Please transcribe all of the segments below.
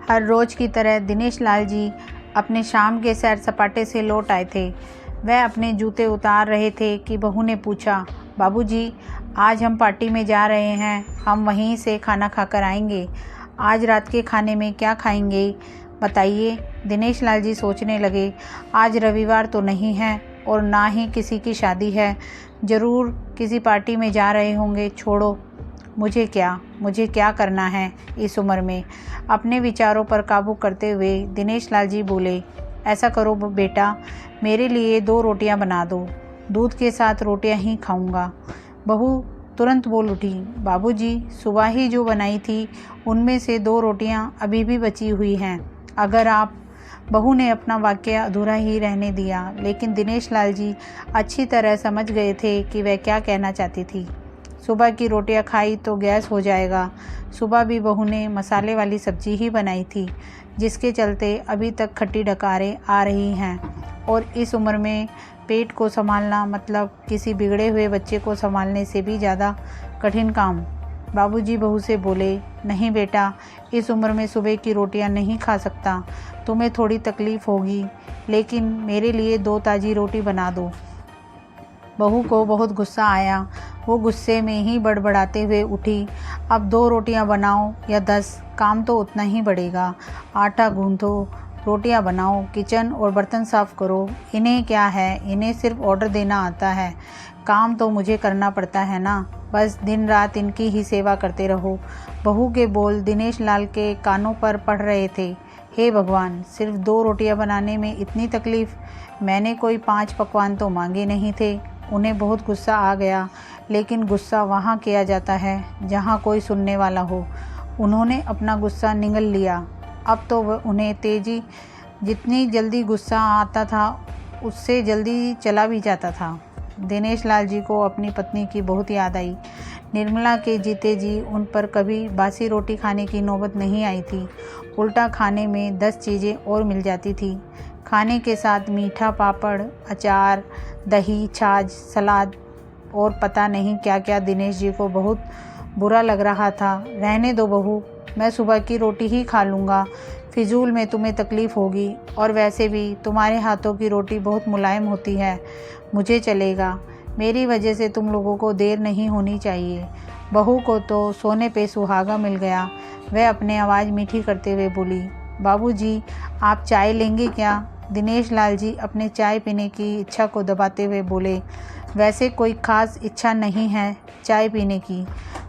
हर रोज़ की तरह दिनेश लाल जी अपने शाम के सैर सपाटे से लौट आए थे। वह अपने जूते उतार रहे थे कि बहू ने पूछा, बाबूजी, आज हम पार्टी में जा रहे हैं, हम वहीं से खाना खाकर आएंगे। आज रात के खाने में क्या खाएंगे बताइए। दिनेश लाल जी सोचने लगे, आज रविवार तो नहीं है और ना ही किसी की शादी है, ज़रूर किसी पार्टी में जा रहे होंगे। छोड़ो, मुझे क्या करना है इस उम्र में। अपने विचारों पर काबू करते हुए दिनेश लाल जी बोले, ऐसा करो बेटा, मेरे लिए 2 रोटियां बना दो, दूध के साथ रोटियां ही खाऊंगा। बहू तुरंत बोल उठी, बाबूजी, सुबह ही जो बनाई थी उनमें से 2 रोटियां अभी भी बची हुई हैं। अगर आप बहू ने अपना वाक्य अधूरा ही रहने दिया, लेकिन दिनेश लाल जी अच्छी तरह समझ गए थे कि वह क्या कहना चाहती थी। सुबह की रोटियां खाई तो गैस हो जाएगा। सुबह भी बहू ने मसाले वाली सब्जी ही बनाई थी, जिसके चलते अभी तक खट्टी डकारें आ रही हैं। और इस उम्र में पेट को संभालना मतलब किसी बिगड़े हुए बच्चे को संभालने से भी ज़्यादा कठिन काम। बाबूजी बहू से बोले, नहीं बेटा, इस उम्र में सुबह की रोटियां नहीं खा सकता, तुम्हें थोड़ी तकलीफ़ होगी, लेकिन मेरे लिए 2 ताज़ी रोटी बना दो। बहू को बहुत गुस्सा आया। वो गुस्से में ही बड़बड़ाते हुए उठी, अब 2 रोटियां बनाओ या 10, काम तो उतना ही बढ़ेगा। आटा गूंथो, रोटियां बनाओ, किचन और बर्तन साफ़ करो। इन्हें क्या है, इन्हें सिर्फ ऑर्डर देना आता है, काम तो मुझे करना पड़ता है ना। बस दिन रात इनकी ही सेवा करते रहो। बहू के बोल दिनेश लाल के कानों पर पड़ रहे थे। हे भगवान, सिर्फ 2 रोटियां बनाने में इतनी तकलीफ़। मैंने कोई 5 पकवान तो मांगे नहीं थे। उन्हें बहुत गुस्सा आ गया, लेकिन गुस्सा वहाँ किया जाता है जहाँ कोई सुनने वाला हो। उन्होंने अपना गुस्सा निगल लिया। अब तो उन्हें तेजी जितनी जल्दी गुस्सा आता था, उससे जल्दी चला भी जाता था। दिनेश लाल जी को अपनी पत्नी की बहुत याद आई। निर्मला के जीते जी उन पर कभी बासी रोटी खाने की नौबत नहीं आई थी। उल्टा खाने में 10 चीज़ें और मिल जाती थी। खाने के साथ मीठा, पापड़, अचार, दही, छाछ, सलाद और पता नहीं क्या क्या। दिनेश जी को बहुत बुरा लग रहा था। रहने दो बहू, मैं सुबह की रोटी ही खा लूँगा, फिजूल में तुम्हें तकलीफ़ होगी, और वैसे भी तुम्हारे हाथों की रोटी बहुत मुलायम होती है। मुझे चलेगा, मेरी वजह से तुम लोगों को देर नहीं होनी चाहिए। बहू को तो सोने पे सुहागा मिल गया। वह अपने आवाज़ मीठी करते हुए बोली, बाबूजी, आप चाय लेंगे क्या? दिनेश लाल जी अपने चाय पीने की इच्छा को दबाते हुए बोले, वैसे कोई ख़ास इच्छा नहीं है चाय पीने की,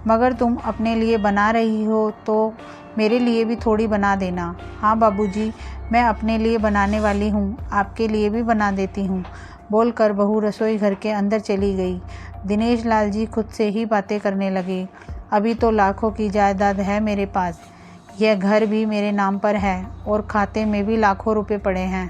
मगर तुम अपने लिए बना रही हो तो मेरे लिए भी थोड़ी बना देना। हाँ बाबूजी, मैं अपने लिए बनाने वाली हूँ, आपके लिए भी बना देती हूँ, बोलकर बहू रसोई घर के अंदर चली गई। दिनेश लाल जी खुद से ही बातें करने लगे, अभी तो लाखों की जायदाद है मेरे पास, यह घर भी मेरे नाम पर है और खाते में भी लाखों रुपए पड़े हैं।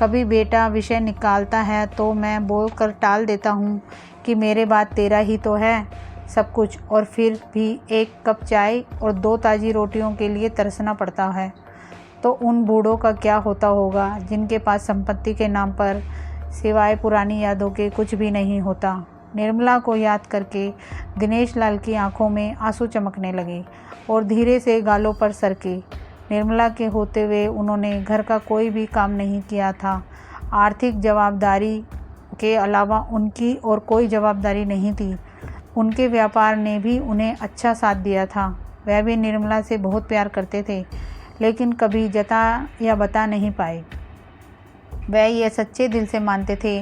कभी बेटा विषय निकालता है तो मैं बोलकर टाल देता हूँ कि मेरे बाद तेरा ही तो है सब कुछ, और फिर भी 1 कप चाय और 2 ताज़ी रोटियों के लिए तरसना पड़ता है। तो उन बूढ़ों का क्या होता होगा जिनके पास संपत्ति के नाम पर सिवाय पुरानी यादों के कुछ भी नहीं होता। निर्मला को याद करके दिनेश लाल की आंखों में आंसू चमकने लगे और धीरे से गालों पर सरके। निर्मला के होते हुए उन्होंने घर का कोई भी काम नहीं किया था। आर्थिक जवाबदारी के अलावा उनकी और कोई जवाबदारी नहीं थी। उनके व्यापार ने भी उन्हें अच्छा साथ दिया था। वह भी निर्मला से बहुत प्यार करते थे, लेकिन कभी जता या बता नहीं पाए। वह यह सच्चे दिल से मानते थे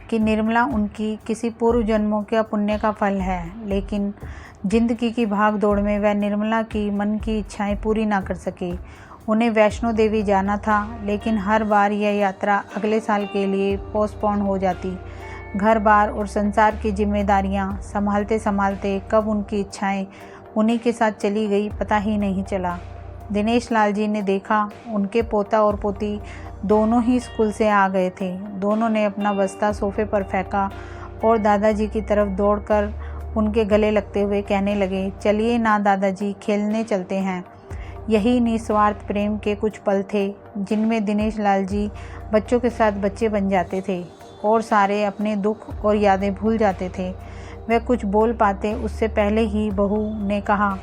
कि निर्मला उनकी किसी पूर्व जन्मों का पुण्य का फल है, लेकिन जिंदगी की भाग दौड़ में वह निर्मला की मन की इच्छाएं पूरी ना कर सके। उन्हें वैष्णो देवी जाना था, लेकिन हर बार यह यात्रा अगले साल के लिए पोस्टपोन हो जाती। घर बार और संसार की जिम्मेदारियां संभालते संभालते कब उनकी इच्छाएं उन्हीं के साथ चली गई पता ही नहीं चला। दिनेश लाल जी ने देखा, उनके पोता और पोती दोनों ही स्कूल से आ गए थे। दोनों ने अपना बस्ता सोफे पर फेंका और दादाजी की तरफ दौड़कर उनके गले लगते हुए कहने लगे, चलिए ना दादाजी, खेलने चलते हैं। यही निस्वार्थ प्रेम के कुछ पल थे जिनमें दिनेश लाल जी बच्चों के साथ बच्चे बन जाते थे और सारे अपने दुख और यादें भूल जाते थे। वह कुछ बोल पाते उससे पहले ही बहू ने कहा,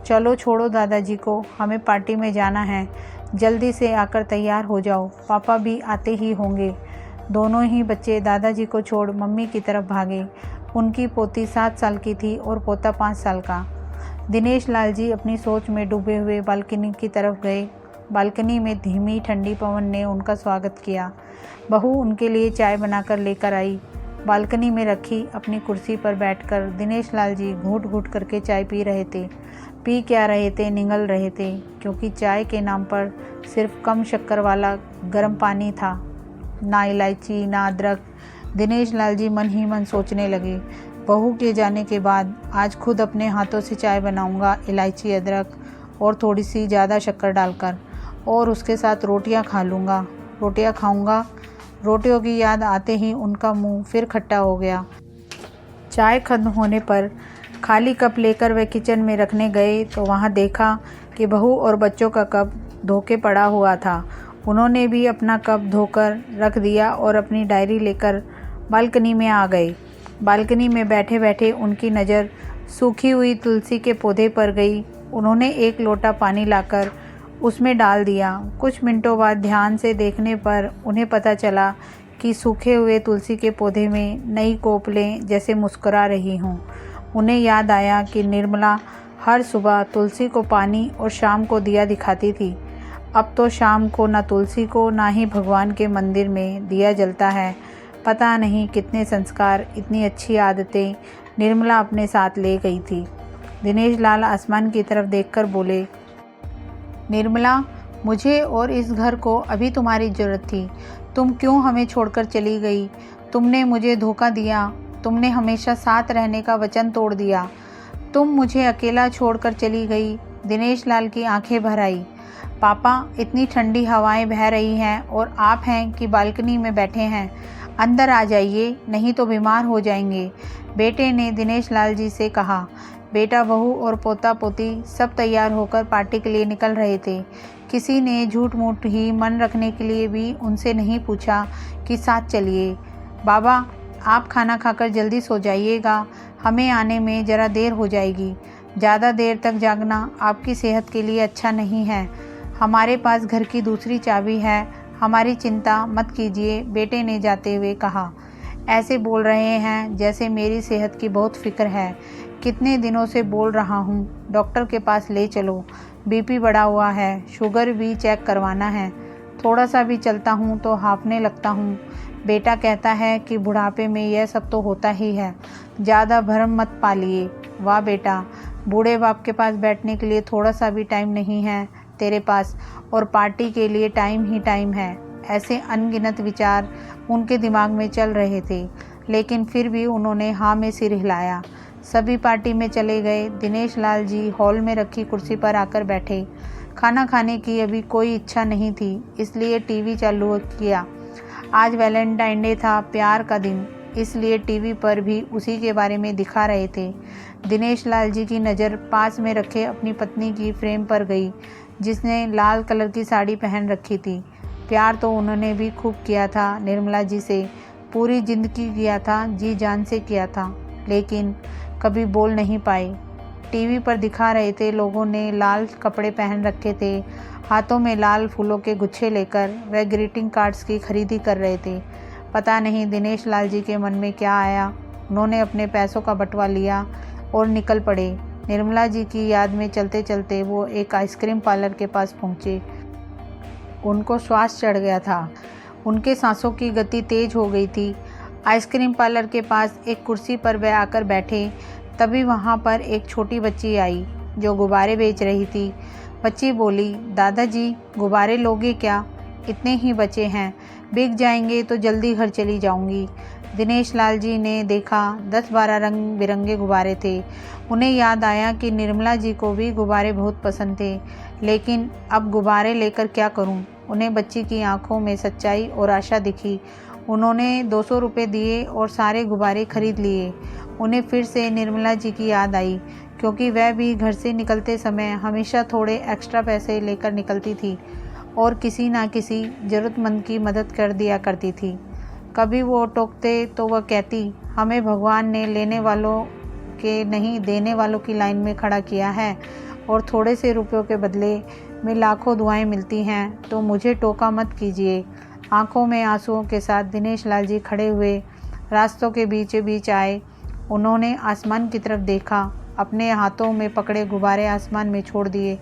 चलो छोड़ो दादाजी को, हमें पार्टी में जाना है। जल्दी से आकर तैयार हो जाओ, पापा भी आते ही होंगे। दोनों ही बच्चे दादाजी को छोड़ मम्मी की तरफ भागे। उनकी पोती 7 साल की थी और पोता 5 साल का। दिनेश लाल जी अपनी सोच में डूबे हुए बालकनी की तरफ गए। बालकनी में धीमी ठंडी पवन ने उनका स्वागत किया। बहू उनके लिए चाय बनाकर लेकर आई। बालकनी में रखी अपनी कुर्सी पर बैठकर दिनेश लाल जी घूट घूट करके चाय पी रहे थे। पी क्या रहे थे, निगल रहे थे, क्योंकि चाय के नाम पर सिर्फ कम शक्कर वाला गर्म पानी था, ना इलायची ना अदरक। दिनेश लाल जी मन ही मन सोचने लगे, बहू के जाने के बाद आज खुद अपने हाथों से चाय बनाऊंगा, इलायची अदरक और थोड़ी सी ज़्यादा शक्कर डालकर, और उसके साथ रोटियां खा लूँगा, रोटियां खाऊंगा। रोटियों की याद आते ही उनका मुंह फिर खट्टा हो गया। चाय खत्म होने पर खाली कप लेकर वे किचन में रखने गए तो वहाँ देखा कि बहू और बच्चों का कप धोके पड़ा हुआ था। उन्होंने भी अपना कप धोकर रख दिया और अपनी डायरी लेकर बालकनी में आ गए। बालकनी में बैठे बैठे उनकी नज़र सूखी हुई तुलसी के पौधे पर गई। उन्होंने एक लोटा पानी लाकर उसमें डाल दिया। कुछ मिनटों बाद ध्यान से देखने पर उन्हें पता चला कि सूखे हुए तुलसी के पौधे में नई कोपलें जैसे मुस्कुरा रही हों। उन्हें याद आया कि निर्मला हर सुबह तुलसी को पानी और शाम को दिया दिखाती थी। अब तो शाम को ना तुलसी को ना ही भगवान के मंदिर में दिया जलता है। पता नहीं कितने संस्कार, इतनी अच्छी आदतें निर्मला अपने साथ ले गई थी। दिनेश लाल आसमान की तरफ देखकर बोले, निर्मला, मुझे और इस घर को अभी तुम्हारी ज़रूरत थी। तुम क्यों हमें छोड़कर चली गई? तुमने मुझे धोखा दिया। तुमने हमेशा साथ रहने का वचन तोड़ दिया। तुम मुझे अकेला छोड़कर चली गई। दिनेश लाल की आंखें भर आई। पापा, इतनी ठंडी हवाएं बह रही हैं और आप हैं कि बालकनी में बैठे हैं। अंदर आ जाइए, नहीं तो बीमार हो जाएंगे, बेटे ने दिनेश लाल जी से कहा। बेटा, बहू और पोता पोती सब तैयार होकर पार्टी के लिए निकल रहे थे। किसी ने झूठ मूठ ही मन रखने के लिए भी उनसे नहीं पूछा कि साथ चलिए। बाबा, आप खाना खाकर जल्दी सो जाइएगा, हमें आने में ज़रा देर हो जाएगी। ज़्यादा देर तक जागना आपकी सेहत के लिए अच्छा नहीं है। हमारे पास घर की दूसरी चाबी है, हमारी चिंता मत कीजिए, बेटे ने जाते हुए कहा। ऐसे बोल रहे हैं जैसे मेरी सेहत की बहुत फिक्र है। कितने दिनों से बोल रहा हूँ, डॉक्टर के पास ले चलो, बीपी बढ़ा हुआ है, शुगर भी चेक करवाना है। थोड़ा सा भी चलता हूँ तो हाँफने लगता हूँ। बेटा कहता है कि बुढ़ापे में यह सब तो होता ही है, ज़्यादा भरम मत पालिए। वाह बेटा, बूढ़े बाप के पास बैठने के लिए थोड़ा सा भी टाइम नहीं है तेरे पास, और पार्टी के लिए टाइम ही टाइम है। ऐसे अनगिनत विचार उनके दिमाग में चल रहे थे, लेकिन फिर भी उन्होंने हाँ में सिर हिलाया। सभी पार्टी में चले गए। दिनेश लाल जी हॉल में रखी कुर्सी पर आकर बैठे। खाना खाने की अभी कोई इच्छा नहीं थी, इसलिए टीवी चालू किया। आज वैलेंटाइन डे था, प्यार का दिन, इसलिए टीवी पर भी उसी के बारे में दिखा रहे थे। दिनेश लाल जी की नज़र पास में रखे अपनी पत्नी की फ्रेम पर गई, जिसने लाल कलर की साड़ी पहन रखी थी। प्यार तो उन्होंने भी खूब किया था निर्मला जी से, पूरी जिंदगी किया था, जी जान से किया था, लेकिन कभी बोल नहीं पाए। टीवी पर दिखा रहे थे, लोगों ने लाल कपड़े पहन रखे थे, हाथों में लाल फूलों के गुच्छे लेकर वे ग्रीटिंग कार्ड्स की खरीदी कर रहे थे। पता नहीं दिनेश लाल जी के मन में क्या आया, उन्होंने अपने पैसों का बटवा लिया और निकल पड़े। निर्मला जी की याद में चलते चलते वो एक आइसक्रीम पार्लर के पास पहुँचे। उनको श्वास चढ़ गया था, उनके सांसों की गति तेज हो गई थी। आइसक्रीम पार्लर के पास एक कुर्सी पर वे आकर बैठे। तभी वहाँ पर एक छोटी बच्ची आई जो गुब्बारे बेच रही थी। बच्ची बोली, दादाजी, गुब्बारे लोगे क्या? इतने ही बचे हैं, बिक जाएंगे तो जल्दी घर चली जाऊंगी। दिनेश लाल जी ने देखा 10-12 रंग बिरंगे गुब्बारे थे। उन्हें याद आया कि निर्मला जी को भी गुब्बारे बहुत पसंद थे, लेकिन अब गुब्बारे लेकर क्या करूं? उन्हें बच्ची की आंखों में सच्चाई और आशा दिखी। उन्होंने 200 रुपये दिए और सारे गुब्बारे खरीद लिए। उन्हें फिर से निर्मला जी की याद आई, क्योंकि वह भी घर से निकलते समय हमेशा थोड़े एक्स्ट्रा पैसे लेकर निकलती थी और किसी ना किसी ज़रूरतमंद की मदद कर दिया करती थी। कभी वो टोकते तो वह कहती, हमें भगवान ने लेने वालों के नहीं देने वालों की लाइन में खड़ा किया है, और थोड़े से रुपयों के बदले में लाखों दुआएं मिलती हैं तो मुझे टोका मत कीजिए। आंखों में आंसुओं के साथ दिनेश लाल जी खड़े हुए रास्तों के बीचों बीच आए। उन्होंने आसमान की तरफ देखा, अपने हाथों में पकड़े गुब्बारे आसमान में छोड़ दिए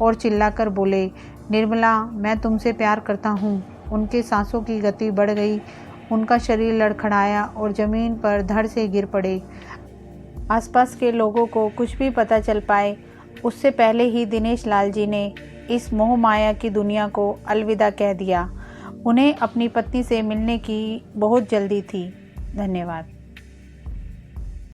और चिल्लाकर बोले, निर्मला, मैं तुमसे प्यार करता हूँ। उनके सांसों की गति बढ़ गई, उनका शरीर लड़खड़ाया और ज़मीन पर धड़ से गिर पड़े। आसपास के लोगों को कुछ भी पता चल पाए उससे पहले ही दिनेश लाल जी ने इस मोह माया की दुनिया को अलविदा कह दिया। उन्हें अपनी पत्नी से मिलने की बहुत जल्दी थी। धन्यवाद।